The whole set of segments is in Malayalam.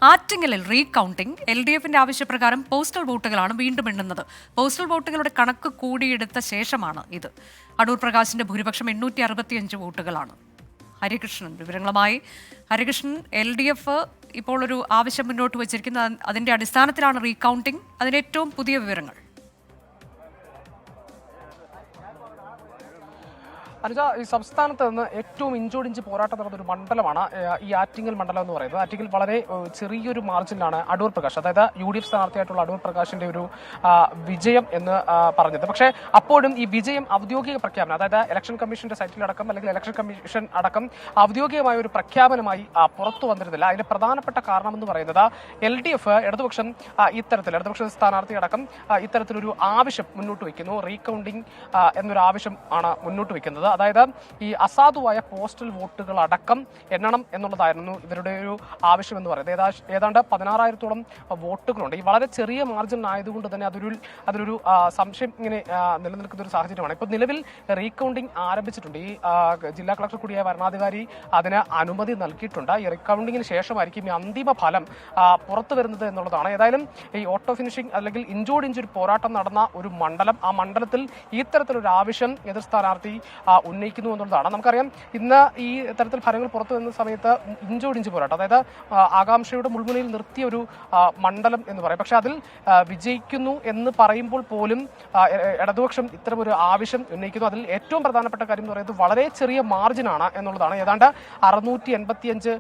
ആറ്റിങ്ങലിൽ റീകൗണ്ടിംഗ് LDFന്റെ ആവശ്യപ്രകാരം പോസ്റ്റൽ വോട്ടുകളാണ് വീണ്ടും എണ്ണുന്നത്. പോസ്റ്റൽ വോട്ടുകളുടെ കണക്ക് കൂടിയെടുത്ത ശേഷമാണ് ഇത്. അടൂർ പ്രകാശിന്റെ ഭൂരിപക്ഷം 865 വോട്ടുകളാണ്. ഹരികൃഷ്ണൻ വിവരങ്ങളുമായി. ഹരികൃഷ്ണൻ, LDF ഇപ്പോൾ ഒരു ആവശ്യം മുന്നോട്ട് വച്ചിരിക്കുന്നത്, അതിന്റെ അടിസ്ഥാനത്തിലാണ് റീകൗണ്ടിംഗ്. അതിന്റെ ഏറ്റവും പുതിയ വിവരങ്ങൾ. അനുജ, ഈ സംസ്ഥാനത്ത് നിന്ന് ഏറ്റവും ഇഞ്ചോടിഞ്ച് പോരാട്ടം നടന്നൊരു മണ്ഡലമാണ് ഈ ആറ്റിങ്ങൽ മണ്ഡലം എന്ന് പറയുന്നത്. ആറ്റിങ്ങൽ വളരെ ചെറിയൊരു മാർജിനിലാണ് അടൂർ പ്രകാശ്, അതായത് UDF സ്ഥാനാർത്ഥിയായിട്ടുള്ള അടൂർ പ്രകാശിന്റെ ഒരു വിജയം എന്ന് പറഞ്ഞത്. പക്ഷേ അപ്പോഴും ഈ വിജയം ഔദ്യോഗിക പ്രഖ്യാപനം, അതായത് ഇലക്ഷൻ കമ്മീഷന്റെ സൈറ്റിലടക്കം അല്ലെങ്കിൽ ഇലക്ഷൻ കമ്മീഷൻ അടക്കം ഔദ്യോഗികമായ ഒരു പ്രഖ്യാപനമായി പുറത്തു വന്നിരുന്നില്ല. അതിന്റെ പ്രധാനപ്പെട്ട കാരണം എന്ന് പറയുന്നത് LDF ഇടതുപക്ഷ സ്ഥാനാർത്ഥി അടക്കം ഇത്തരത്തിലൊരു ആവശ്യം മുന്നോട്ട് വയ്ക്കുന്നു. റീകൗണ്ടിംഗ് എന്നൊരു ആവശ്യം ആണ് മുന്നോട്ട് വയ്ക്കുന്നത്. അതായത് ഈ അസാധുവായ പോസ്റ്റൽ വോട്ടുകൾ അടക്കം എണ്ണണം എന്നുള്ളതായിരുന്നു ഇവരുടെ ഒരു ആവശ്യം എന്ന് പറയുന്നത്. ഏതാണ്ട് 16,000-ഓളം വോട്ടുകളുണ്ട്. ഈ വളരെ ചെറിയ മാർജിൻ ആയതുകൊണ്ട് തന്നെ അതിലൊരു സംശയം ഇങ്ങനെ നിലനിൽക്കുന്ന ഒരു സാഹചര്യമാണ്. ഇപ്പോൾ നിലവിൽ റീകൗണ്ടിംഗ് ആരംഭിച്ചിട്ടുണ്ട്. ഈ ജില്ലാ കളക്ടർ കൂടിയായ വരണാധികാരി അതിന് അനുമതി നൽകിയിട്ടുണ്ട്. ഈ റീകൗണ്ടിങ്ങിന് ശേഷമായിരിക്കും ഈ അന്തിമ ഫലം പുറത്തു വരുന്നത് എന്നുള്ളതാണ്. ഏതായാലും ഈ ഓട്ടോ ഫിനിഷിംഗ് അല്ലെങ്കിൽ ഇഞ്ചോടിഞ്ചൊരു പോരാട്ടം നടന്ന ഒരു മണ്ഡലം, ആ മണ്ഡലത്തിൽ ഇത്തരത്തിലൊരു ആവശ്യം എതിർ സ്ഥാനാർത്ഥി ഉന്നയിക്കുന്നു എന്നുള്ളതാണ്. നമുക്കറിയാം, ഇന്ന് ഈ തരത്തിൽ ഫലങ്ങൾ പുറത്തു വരുന്ന സമയത്ത് ഇഞ്ചോടിഞ്ച് പോരാട്ടം, അതായത് ആകാംക്ഷയുടെ മുൾമുനയിൽ നിർത്തിയ ഒരു മണ്ഡലം എന്ന് പറയും. പക്ഷെ അതിൽ വിജയിക്കുന്നു എന്ന് പറയുമ്പോൾ പോലും ഇടതുപക്ഷം ഇത്തരമൊരു ആവശ്യം ഉന്നയിക്കുന്നു. അതിൽ ഏറ്റവും പ്രധാനപ്പെട്ട കാര്യം എന്ന് പറയുന്നത് വളരെ ചെറിയ മാർജിനാണ് എന്നുള്ളതാണ്. ഏതാണ്ട് 685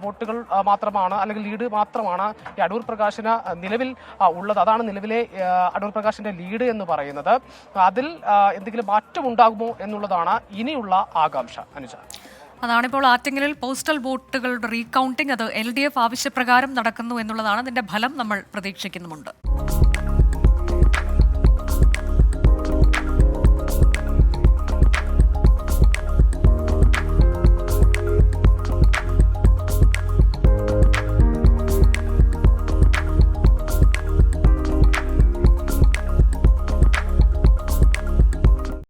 വോട്ടുകൾ മാത്രമാണ്, അല്ലെങ്കിൽ ലീഡ് മാത്രമാണ് ഈ അടൂർ പ്രകാശിന് നിലവിൽ ഉള്ളത്. അതാണ് നിലവിലെ അടൂർ പ്രകാശിന്റെ ലീഡ് എന്ന് പറയുന്നത്. അതിൽ എന്തെങ്കിലും മാറ്റമുണ്ടാകുമോ എന്നുള്ളതാണ് ഇനിയുള്ള ആകാംക്ഷ. അനുജ, അതാണിപ്പോൾ ആറ്റിങ്ങലിൽ പോസ്റ്റൽ വോട്ടുകളുടെ റീകൗണ്ടിംഗ്, അത് LDF ആവശ്യപ്രകാരം നടക്കുന്നു എന്നുള്ളതാണ്. അതിന്റെ ഫലം നമ്മൾ പ്രതീക്ഷിക്കുന്നുമുണ്ട്.